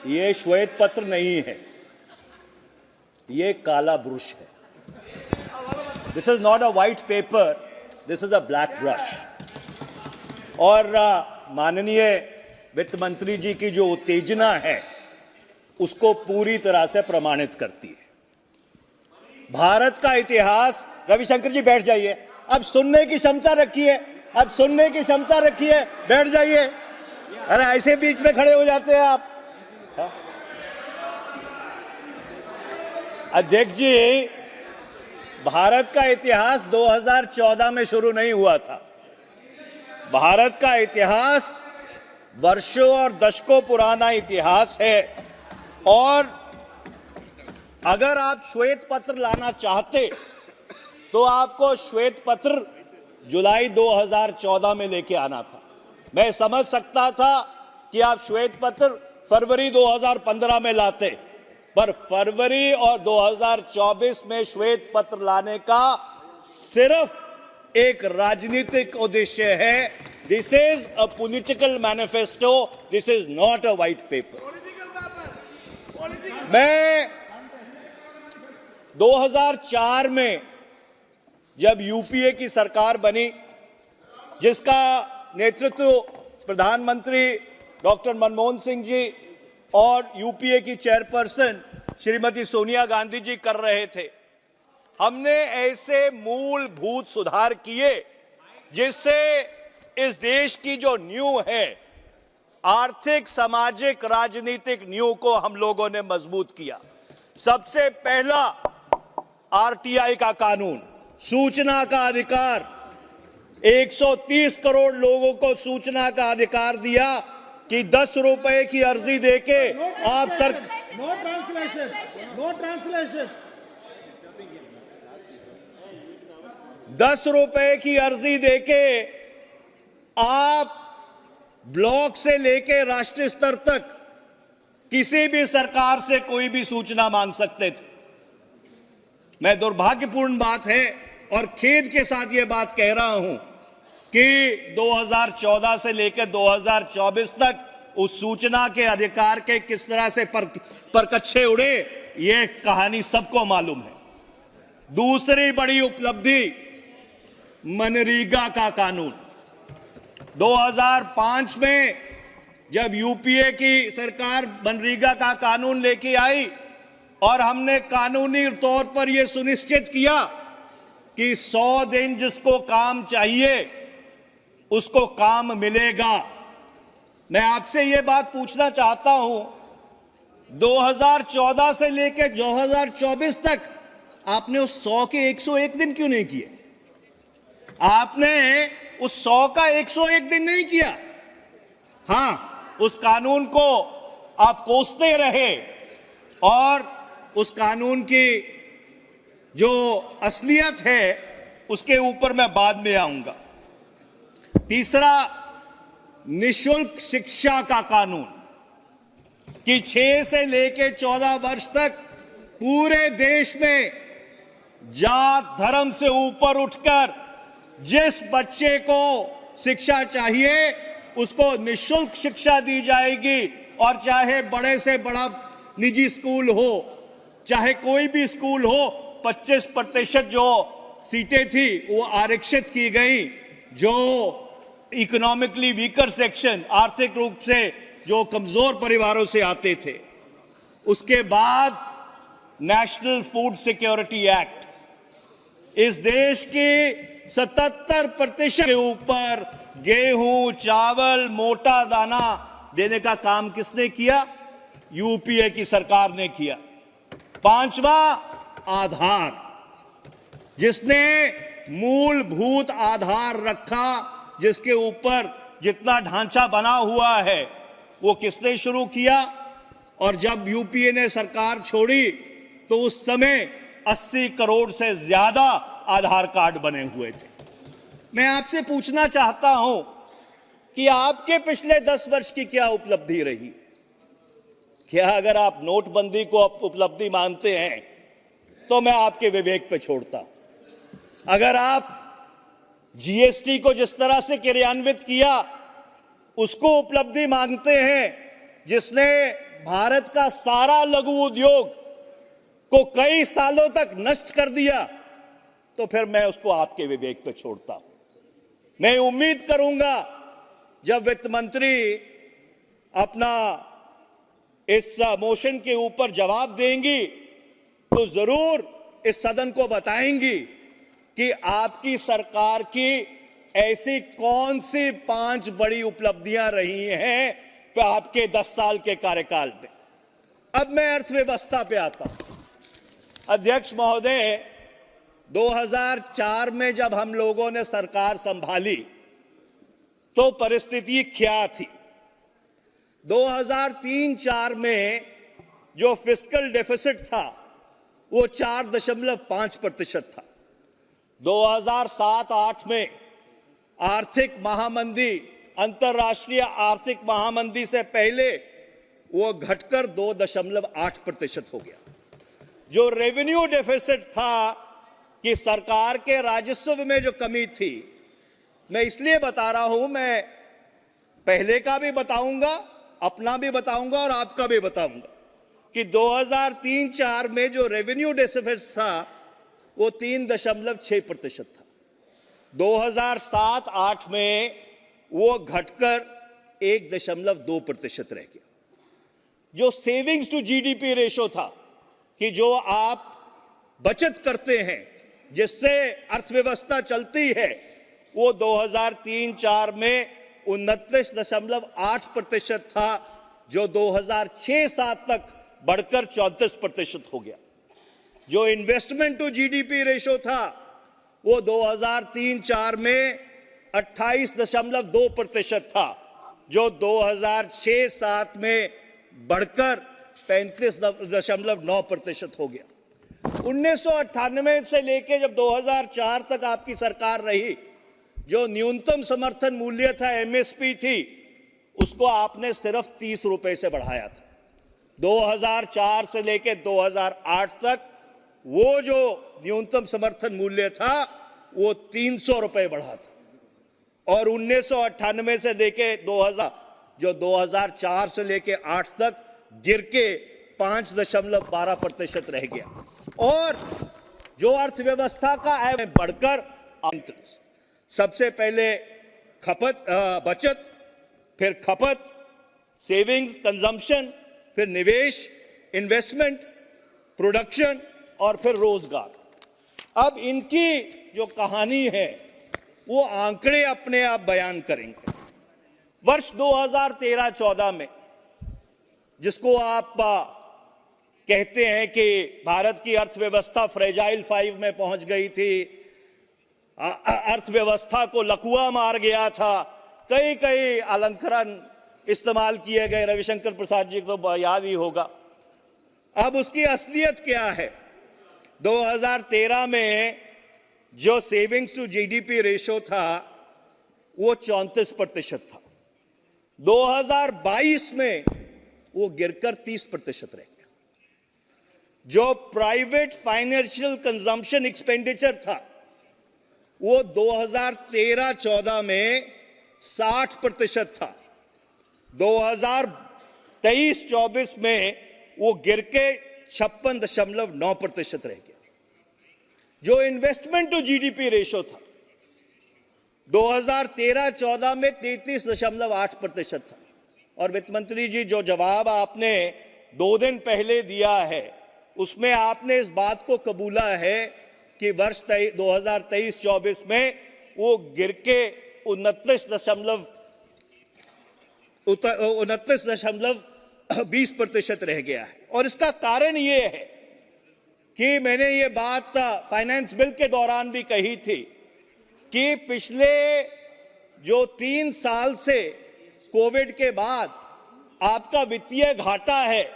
ये श्वेत पत्र नहीं है, ये काला ब्रश है। This is not a white paper, this is a black brush. और माननीय वित्त मंत्री जी की जो उत्तेजना है उसको पूरी तरह से प्रमाणित करती है। भारत का इतिहास, रविशंकर जी बैठ जाइए, अब सुनने की क्षमता रखिए, अब सुनने की क्षमता रखिए, बैठ जाइए। अरे ऐसे बीच में खड़े हो जाते हैं आप। अध्यक्ष जी, भारत का इतिहास 2014 में शुरू नहीं हुआ था। भारत का इतिहास वर्षों और दशकों पुराना इतिहास है। और अगर आप श्वेत पत्र लाना चाहते तो आपको श्वेत पत्र जुलाई 2014 में लेके आना था। मैं समझ सकता था कि आप श्वेत पत्र फरवरी 2015 में लाते, पर फरवरी और 2024 में श्वेत पत्र लाने का सिर्फ एक राजनीतिक उद्देश्य है। This is a political manifesto, this is not a white paper. मैं 2004 में जब यूपीए की सरकार बनी, जिसका नेतृत्व प्रधानमंत्री डॉक्टर मनमोहन सिंह जी और यूपीए की चेयरपर्सन श्रीमती सोनिया गांधी जी कर रहे थे, हमने ऐसे मूलभूत सुधार किए जिससे इस देश की जो नींव है, आर्थिक, सामाजिक, राजनीतिक नींव को हम लोगों ने मजबूत किया। सबसे पहला आरटीआई का कानून, सूचना का अधिकार, 130 करोड़ लोगों को सूचना का अधिकार दिया कि 10 रुपए की अर्जी देके आप नो ट्रांसलेशन 10 रुपए की अर्जी देके आप ब्लॉक से लेके राष्ट्रीय स्तर तक किसी भी सरकार से कोई भी सूचना मांग सकते थे। मैं दुर्भाग्यपूर्ण बात है और खेद के साथ यह बात कह रहा हूं कि 2014 से लेकर 2024 तक उस सूचना के अधिकार के किस तरह से परकच्छे उड़े, यह कहानी सबको मालूम है। दूसरी बड़ी उपलब्धि मनरेगा का कानून। 2005 में जब यूपीए की सरकार मनरेगा का कानून लेके आई और हमने कानूनी तौर पर यह सुनिश्चित किया कि 100 दिन जिसको काम चाहिए उसको काम मिलेगा। मैं आपसे यह बात पूछना चाहता हूं, 2014 से लेकर 2024 तक आपने उस 100 के 101 दिन क्यों नहीं किए? आपने उस 100 का 101 दिन नहीं किया। हां, उस कानून को आप कोसते रहे और उस कानून की जो असलियत है उसके ऊपर मैं बाद में आऊंगा। तीसरा, निशुल्क शिक्षा का कानून कि 6 से लेकर 14 वर्ष तक पूरे देश में जात धर्म से ऊपर उठकर जिस बच्चे को शिक्षा चाहिए उसको निशुल्क शिक्षा दी जाएगी। और चाहे बड़े से बड़ा निजी स्कूल हो, चाहे कोई भी स्कूल हो, 25% जो सीटें थी वो आरक्षित की गई। जो इकोनॉमिकली वीकर सेक्शन, आर्थिक रूप से जो कमजोर परिवारों से आते थे। उसके बाद नेशनल फूड सिक्योरिटी एक्ट, इस देश के 77% के ऊपर गेहूं, चावल, मोटा दाना देने का काम किसने किया? यूपीए की सरकार ने किया। 5वां, आधार, जिसने मूलभूत आधार रखा, जिसके ऊपर जितना ढांचा बना हुआ है वो किसने शुरू किया? और जब यूपीए ने सरकार छोड़ी तो उस समय 80 करोड़ से ज्यादा आधार कार्ड बने हुए थे। मैं आपसे पूछना चाहता हूं कि आपके पिछले 10 वर्ष की क्या उपलब्धि रही? क्या अगर आप नोटबंदी को उपलब्धि मानते हैं तो मैं आपके विवेक पे छोड़ता हूं। अगर आप जीएसटी को जिस तरह से क्रियान्वित किया उसको उपलब्धि मांगते हैं, जिसने भारत का सारा लघु उद्योग को कई सालों तक नष्ट कर दिया, तो फिर मैं उसको आपके विवेक पे छोड़ता हूं। मैं उम्मीद करूंगा जब वित्त मंत्री अपना इस मोशन के ऊपर जवाब देंगी तो जरूर इस सदन को बताएंगी कि आपकी सरकार की ऐसी कौन सी 5 बड़ी उपलब्धियां रही हैं आपके 10 साल के कार्यकाल में। अब मैं अर्थव्यवस्था पे आता हूं। अध्यक्ष महोदय, 2004 में जब हम लोगों ने सरकार संभाली तो परिस्थिति क्या थी। 2003-04 में जो फिस्कल डेफिसिट था वो 4.5% था। 2007-08 में आर्थिक महामंदी, अंतर्राष्ट्रीय आर्थिक महामंदी से पहले वो घटकर 2.8% हो गया। जो रेवेन्यू डेफिसिट था कि सरकार के राजस्व में जो कमी थी, मैं इसलिए बता रहा हूं, मैं पहले का भी बताऊंगा, अपना भी बताऊंगा और आपका भी बताऊंगा कि 2003-04 में जो रेवेन्यू डेफिसिट था वो 3.6% था। 2007-08 में वो घटकर 1.2% रह गया। जो सेविंग्स टू जीडीपी रेशो था कि जो आप बचत करते हैं जिससे अर्थव्यवस्था चलती है, वो 2003-04 में 29.8% था, जो 2006-07 तक बढ़कर 34% हो गया। जो इन्वेस्टमेंट टू जीडीपी रेशो था वो 2003-04 में 28.2% था, जो 2006-07 में बढ़कर 35.9% हो गया। 1998 से लेके जब 2004 तक आपकी सरकार रही, जो न्यूनतम समर्थन मूल्य था, एमएसपी थी, उसको आपने सिर्फ 30 रुपए से बढ़ाया था। 2004 से लेके 2008 तक वो जो न्यूनतम समर्थन मूल्य था वो 300 रुपए बढ़ा था, और 1998 से लेके 2000, जो 2004 से लेके 8 तक गिर के 5.12% रह गया। और जो अर्थव्यवस्था का है बढ़कर सबसे पहले बचत, फिर खपत, सेविंग्स, कंजम्पशन, फिर निवेश, इन्वेस्टमेंट, प्रोडक्शन और फिर रोजगार। अब इनकी जो कहानी है वो आंकड़े अपने आप बयान करेंगे। वर्ष 2013-14 में, जिसको आप कहते हैं कि भारत की अर्थव्यवस्था फ्रेजाइल 5 में पहुंच गई थी, अर्थव्यवस्था को लकुआ मार गया था, कई अलंकरण इस्तेमाल किए गए, रविशंकर प्रसाद जी को तो याद ही होगा। अब उसकी असलियत क्या है? 2013 में जो सेविंग्स टू जीडीपी रेशो था वो 34% था। 2022 में वो गिरकर 30% रह गया। जो प्राइवेट फाइनेंशियल कंजम्पशन एक्सपेंडिचर था वो 2013-14 में 60% था। 2023-24 में वो गिर के 56.9% रह गया। जो इन्वेस्टमेंट टू जीडीपी रेशो था 2013-14 में 33.8% था। और वित्त मंत्री जी, जो जवाब आपने 2 दिन पहले दिया है उसमें आपने इस बात को कबूला है कि वर्ष 2023-24 में वो गिर के 29.20% रह गया है। और इसका कारण ये है कि मैंने ये बात फाइनेंस बिल के दौरान भी कही थी कि पिछले जो 3 साल से कोविड के बाद आपका वित्तीय घाटा है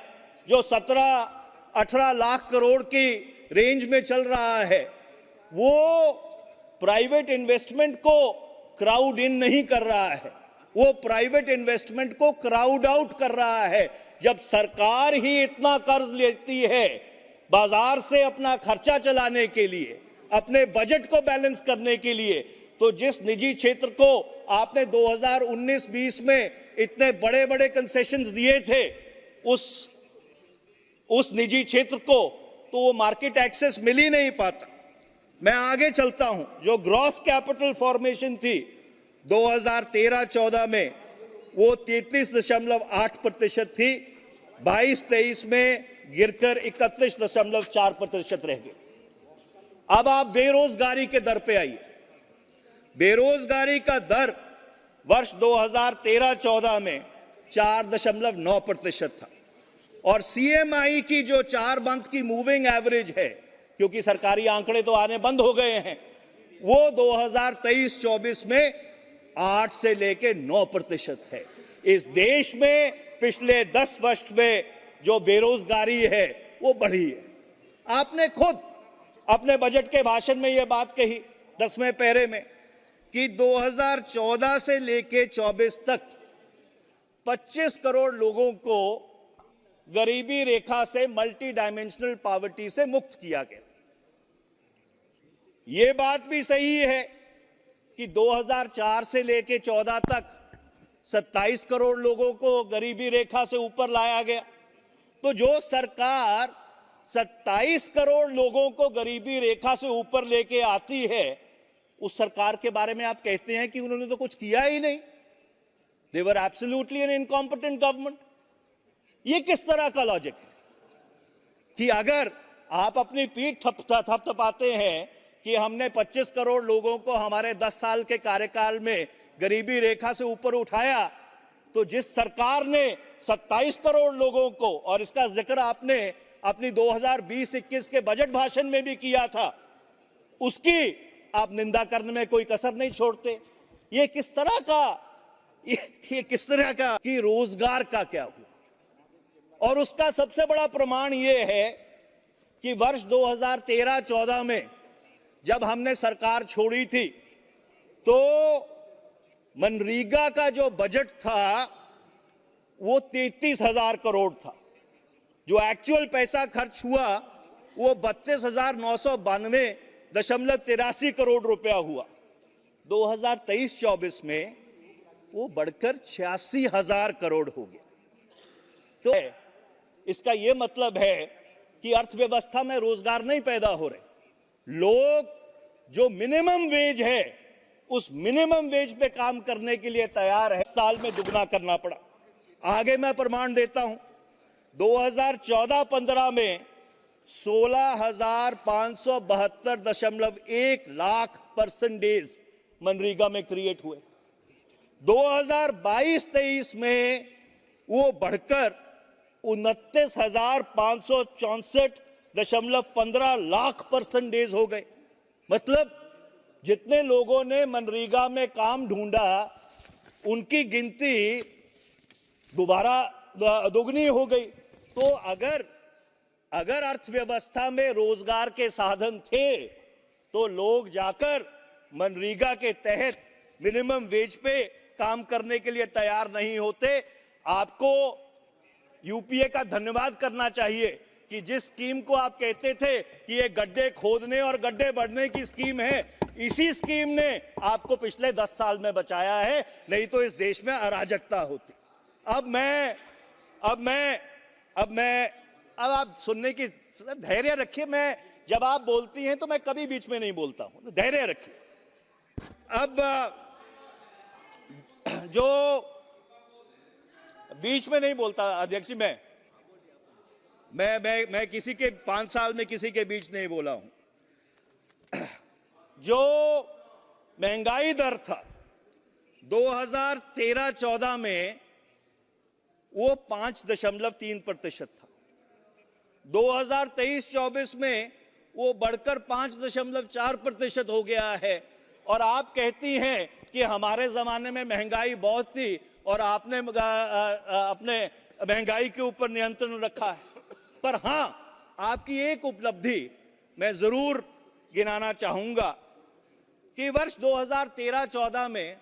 जो 17-18 लाख करोड़ की रेंज में चल रहा है, वो प्राइवेट इन्वेस्टमेंट को क्राउड इन नहीं कर रहा है, वो प्राइवेट इन्वेस्टमेंट को क्राउड आउट कर रहा है। जब सरकार ही इतना कर्ज लेती है बाजार से अपना खर्चा चलाने के लिए, अपने बजट को बैलेंस करने के लिए, तो जिस निजी क्षेत्र को आपने 2019-20 में इतने बड़े बड़े कंसेशंस दिए थे उस निजी क्षेत्र को तो वो मार्केट एक्सेस मिल ही नहीं पाता। मैं आगे चलता हूं, जो ग्रॉस कैपिटल फॉर्मेशन थी 2013-14 में वो 33.8% थी, 22-23 में गिरकर 31.4% रह गई। अब आप बेरोजगारी के दर पे आइए। बेरोजगारी का दर वर्ष 2013-14 में 4.9% था और सीएमआई की जो 4 मंथ की मूविंग एवरेज है, क्योंकि सरकारी आंकड़े तो आने बंद हो गए हैं, वो 2023-24 में 8 से लेके 9% है। इस देश में पिछले 10 वर्ष में जो बेरोजगारी है वो बढ़ी है। आपने खुद अपने बजट के भाषण में ये बात कही 10वें पैरे में कि 2014 से लेके 24 तक 25 करोड़ लोगों को गरीबी रेखा से, मल्टी डायमेंशनल पॉवर्टी से मुक्त किया गया। यह बात भी सही है कि 2004 से लेके 14 तक 27 करोड़ लोगों को गरीबी रेखा से ऊपर लाया गया। तो जो सरकार 27 करोड़ लोगों को गरीबी रेखा से ऊपर लेके आती है, उस सरकार के बारे में आप कहते हैं कि उन्होंने तो कुछ किया ही नहीं। They were absolutely an incompetent government। ये किस तरह का लॉजिक है कि अगर आप अपनी पीठ थपथपाते हैं कि हमने 25 करोड़ लोगों को हमारे 10 साल के कार्यकाल में गरीबी रेखा से ऊपर उठाया, तो जिस सरकार ने 27 करोड़ लोगों को, और इसका जिक्र आपने अपनी 2020-21 के बजट भाषण में भी किया था, उसकी आप निंदा करने में कोई कसर नहीं छोड़ते। ये किस तरह का कि रोजगार का क्या हुआ। और उसका सबसे बड़ा प्रमाण ये है कि वर्ष 2013-14 में जब हमने सरकार छोड़ी थी तो मनरेगा का जो बजट था वो 33,000 करोड़ था। जो एक्चुअल पैसा खर्च हुआ वो 32,992.83 करोड़ रुपया हुआ। 2023-24 में वो बढ़कर 86,000 करोड़ हो गया। तो इसका यह मतलब है कि अर्थव्यवस्था में रोजगार नहीं पैदा हो रहे। लोग जो मिनिमम वेज है उस मिनिमम वेज पे काम करने के लिए तैयार है। साल में दुगना करना पड़ा। आगे मैं प्रमाण देता हूं, 2014-15 में 16,572.1 लाख परसेंटेज मनरेगा में क्रिएट हुए। 2022-23 में वो बढ़कर 29,564.15 लाख परसेंटेज हो गए। मतलब जितने लोगों ने मनरेगा में काम ढूंढा उनकी गिनती दोबारा दोगुनी हो गई। तो अगर अर्थव्यवस्था में रोजगार के साधन थे तो लोग जाकर मनरेगा के तहत मिनिमम वेज पे काम करने के लिए तैयार नहीं होते। आपको यूपीए का धन्यवाद करना चाहिए कि जिस स्कीम को आप कहते थे कि ये गड्ढे खोदने और गड्ढे बढ़ने की स्कीम है, इसी स्कीम ने आपको पिछले 10 साल में बचाया है, नहीं तो इस देश में अराजकता होती। अब आप सुनने की धैर्य रखिए। मैं जब आप बोलती हैं तो मैं कभी बीच में नहीं बोलता हूं, तो धैर्य रखिए। अब जो बीच में नहीं बोलता अध्यक्ष जी, मैं किसी के 5 साल में किसी के बीच नहीं बोला हूं। जो महंगाई दर था 2013-14 में वो 5.3% था। 2023-24 में वो बढ़कर 5.4% हो गया है। और आप कहती हैं कि हमारे जमाने में महंगाई बहुत थी और आपने अपने महंगाई के ऊपर नियंत्रण रखा है। पर हां, आपकी एक उपलब्धि मैं जरूर गिनाना चाहूंगा कि वर्ष 2013-14 में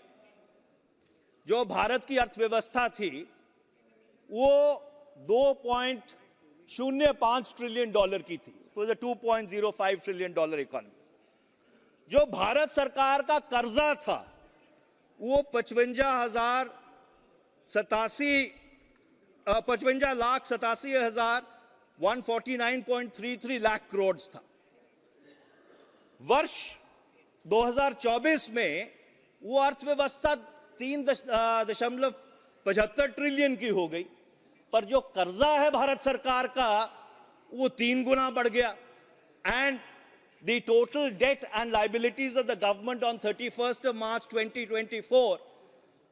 जो भारत की अर्थव्यवस्था थी वो $2.05 ट्रिलियन की थी। तो $2.05 ट्रिलियन इकोनॉमी। जो भारत सरकार का कर्जा था वो 55,087 55,87,149.33 लाख करोड़ था। वर्ष 2024 में वो अर्थव्यवस्था 3.75 ट्रिलियन की हो गई, पर जो कर्जा है भारत सरकार का वो 3 गुना बढ़ गया। And the total debt and liabilities of the government on 31st of March 2024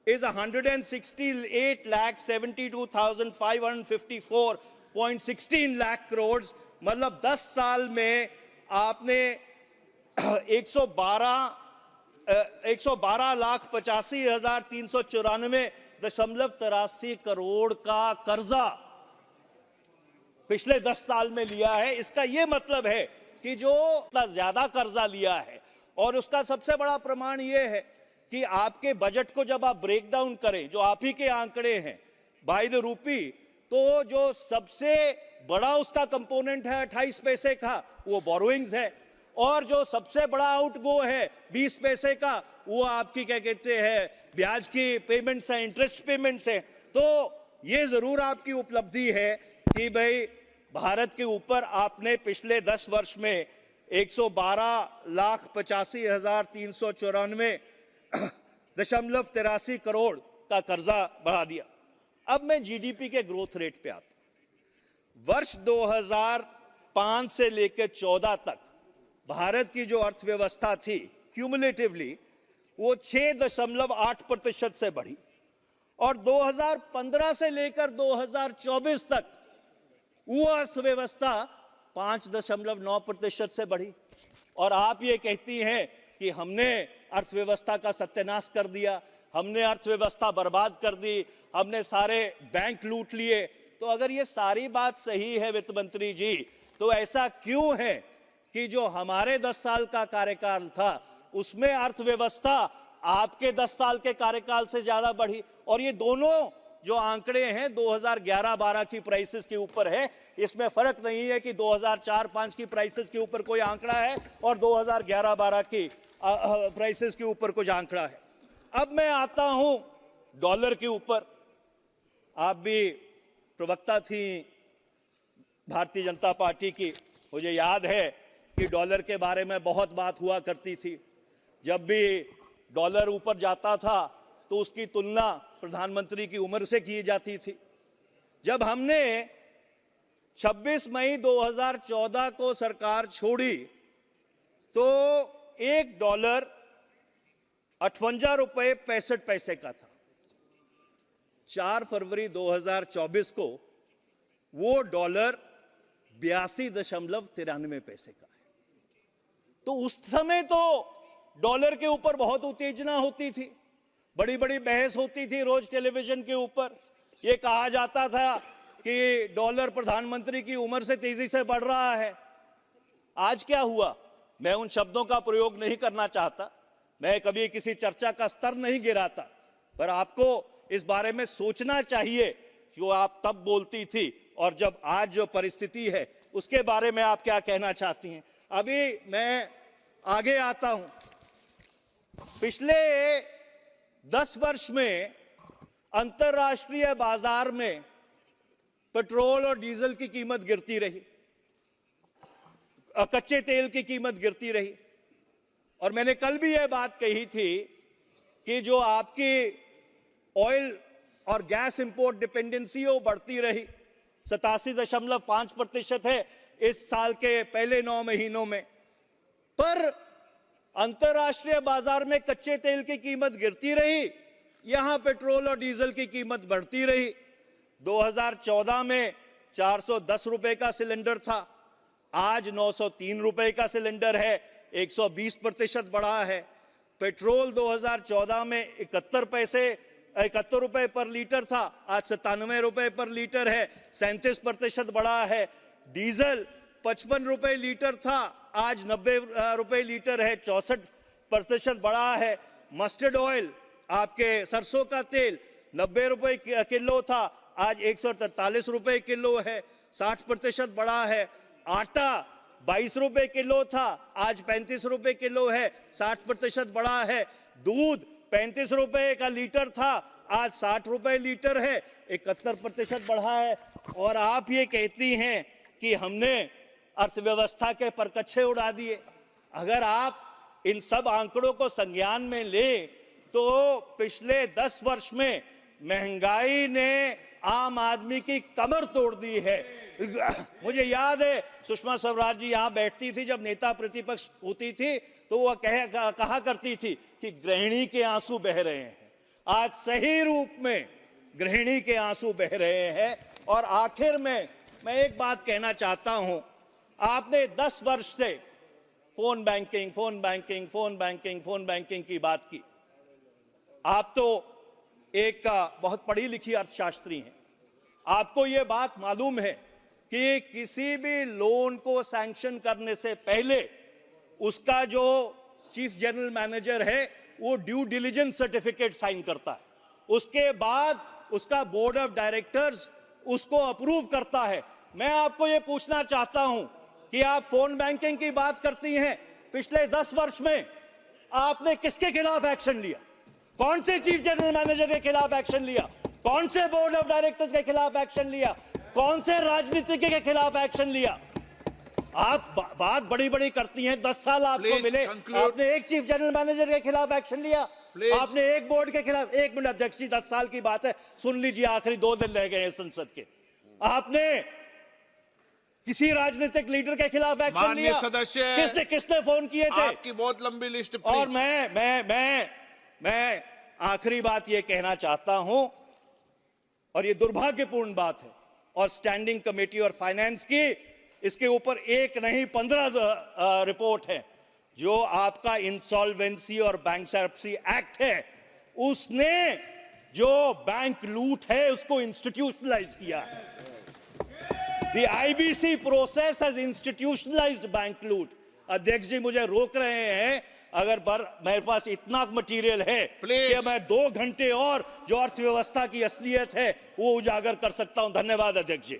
is 168,72,554.16 lakh crores। मतलब 10 साल में आपने 112,85,394.83 करोड़ का कर्जा पिछले 10 साल में लिया है। इसका यह मतलब है कि जो ज्यादा कर्जा लिया है, और उसका सबसे बड़ा प्रमाण यह है कि आपके बजट को जब आप ब्रेक डाउन करें, जो आप ही के आंकड़े हैं बाय द रूपी, तो जो सबसे बड़ा उसका कंपोनेंट है 28 पैसे का वो बोरोइंग्स है, और जो सबसे बड़ा आउटगो है 20 पैसे का वो आपकी क्या कहते हैं ब्याज की पेमेंट्स है, इंटरेस्ट पेमेंट्स है। तो ये जरूर आपकी उपलब्धि है कि भाई भारत के ऊपर आपने पिछले 10 वर्ष में 112,85,394.83 करोड़ का कर्जा बढ़ा दिया। अब मैं जीडीपी के ग्रोथ रेट पे आता हूं। वर्ष 2005 से लेकर 14 तक भारत की जो अर्थव्यवस्था थी क्यूमुलेटिवली वो 6.8% से बढ़ी, और 2015 से लेकर 2024 तक वो अर्थव्यवस्था 5.9% से बढ़ी। और आप ये कहती हैं कि हमने अर्थव्यवस्था का सत्यानाश कर दिया, हमने अर्थव्यवस्था बर्बाद कर दी, हमने सारे बैंक लूट लिए। तो अगर ये सारी बात सही है वित्त मंत्री जी, तो ऐसा क्यों है कि जो हमारे 10 साल का कार्यकाल था उसमें अर्थव्यवस्था आपके 10 साल के कार्यकाल से ज्यादा बढ़ी? और ये दोनों जो आंकड़े हैं 2011-12 की प्राइसेस के ऊपर है, इसमें फर्क नहीं है कि 2004-5 की प्राइसेस के ऊपर कोई आंकड़ा है और 2011-12 की प्राइसेस के ऊपर कुछ आंकड़ा है। अब मैं आता हूं डॉलर के ऊपर। आप भी प्रवक्ता थी भारतीय जनता पार्टी की, मुझे याद है कि डॉलर के बारे में बहुत बात हुआ करती थी। जब भी डॉलर ऊपर जाता था तो उसकी तुलना प्रधानमंत्री की उम्र से की जाती थी। जब हमने 26 मई 2014 को सरकार छोड़ी तो $1 58 रुपए 65 पैसे का था। 4 फरवरी 2024 को वो डॉलर 82.93 पैसे का है। तो उस समय तो डॉलर के ऊपर बहुत उत्तेजना होती थी, बड़ी बड़ी बहस होती थी रोज टेलीविजन के ऊपर। ये कहा जाता था कि डॉलर प्रधानमंत्री की उम्र से तेजी से बढ़ रहा है। आज क्या हुआ? मैं उन शब्दों का प्रयोग नहीं करना चाहता, मैं कभी किसी चर्चा का स्तर नहीं गिराता, पर आपको इस बारे में सोचना चाहिए कि वो आप तब बोलती थी और जब आज जो परिस्थिति है उसके बारे में आप क्या कहना चाहती हैं। अभी मैं आगे आता हूं। पिछले 10 वर्ष में अंतर्राष्ट्रीय बाजार में पेट्रोल और डीजल की कीमत गिरती रही, कच्चे तेल की कीमत गिरती रही, और मैंने कल भी यह बात कही थी कि जो आपकी ऑयल और गैस इंपोर्ट डिपेंडेंसी वो बढ़ती रही। 87.5% है इस साल के पहले 9 महीनों में, पर अंतर्राष्ट्रीय बाजार में कच्चे तेल की कीमत गिरती रही, यहां पेट्रोल और डीजल की कीमत बढ़ती रही। 2014 में 410 रुपए का सिलेंडर था, आज 903 रुपए का सिलेंडर है, 120% बढ़ा है। पेट्रोल 2014 में 71 रुपए पर लीटर था, आज 97 रुपए पर लीटर है, 37% बढ़ा है। डीजल 55 रुपए लीटर था, आज 90 रुपए लीटर है, 64% बढ़ा है। मस्टर्ड ऑयल, आपके सरसों का तेल 90 रुपए किलो था, आज 143 रुपए किलो है, 60% बढ़ा है। आटा 22 रुपए किलो था, आज 35 रुपए किलो है, 60% बढ़ा है। दूध 35 रुपए का लीटर था, आज 60 रुपए लीटर है, 71% बढ़ा है। और आप ये कहती हैं कि हमने अर्थव्यवस्था के परकच्छे उड़ा दिए। अगर आप इन सब आंकड़ों को संज्ञान में ले तो पिछले 10 वर्ष में महंगाई ने आम आदमी की कमर तोड़ दी है। मुझे याद है सुषमा स्वराज जी यहां बैठती थी जब नेता प्रतिपक्ष होती थी, तो वह कहा करती थी कि गृहिणी के आंसू बह रहे हैं। आज सही रूप में गृहिणी के आंसू बह रहे हैं। और आखिर में मैं एक बात कहना चाहता हूं, आपने 10 वर्ष से phone banking phone banking phone banking phone banking की बात की। आप तो एक बहुत पढ़ी लिखी अर्थशास्त्री हैं, आपको यह बात मालूम है कि किसी भी लोन को सैंक्शन करने से पहले उसका जो चीफ जनरल मैनेजर है वो ड्यू डिलिजेंस सर्टिफिकेट साइन करता है। उसके बाद उसका बोर्ड ऑफ डायरेक्टर्स उसको अप्रूव करता है। मैं आपको यह पूछना चाहता हूं कि आप फोन बैंकिंग की बात करती हैं, पिछले 10 वर्ष में आपने किसके खिलाफ एक्शन लिया? कौन से चीफ जनरल मैनेजर के खिलाफ एक्शन लिया? कौन से बोर्ड ऑफ डायरेक्टर्स के खिलाफ एक्शन लिया? कौन से राजनीतिज्ञ के खिलाफ एक्शन लिया? आप बात बड़ी बड़ी करती हैं। 10 साल आपको मिले, आपने एक चीफ जनरल मैनेजर के खिलाफ एक्शन लिया? आपने एक बोर्ड के खिलाफ? 1 मिनट अध्यक्ष जी, 10 साल की बात है, सुन लीजिए, आखिरी 2 दिन रह गए हैं संसद के। आपने किसी राजनीतिक लीडर के खिलाफ एक्शन लिया? सदस्य किसने फोन किए थे? आपकी बहुत लंबी लिस्ट। और मैं आखिरी बात यह कहना चाहता हूं, और यह दुर्भाग्यपूर्ण बात है, और स्टैंडिंग कमेटी और फाइनेंस की इसके ऊपर एक नहीं 15 रिपोर्ट है। जो आपका इंसॉल्वेंसी और बैंकरप्सी एक्ट है, उसने जो बैंक लूट है उसको इंस्टीट्यूशनलाइज किया है। The IBC process has institutionalized bank लूट। अध्यक्ष जी मुझे रोक रहे हैं, अगर मेरे पास इतना मटेरियल है कि मैं 2 घंटे और जो अर्थव्यवस्था की असलियत है वो उजागर कर सकता हूं। धन्यवाद अध्यक्ष जी।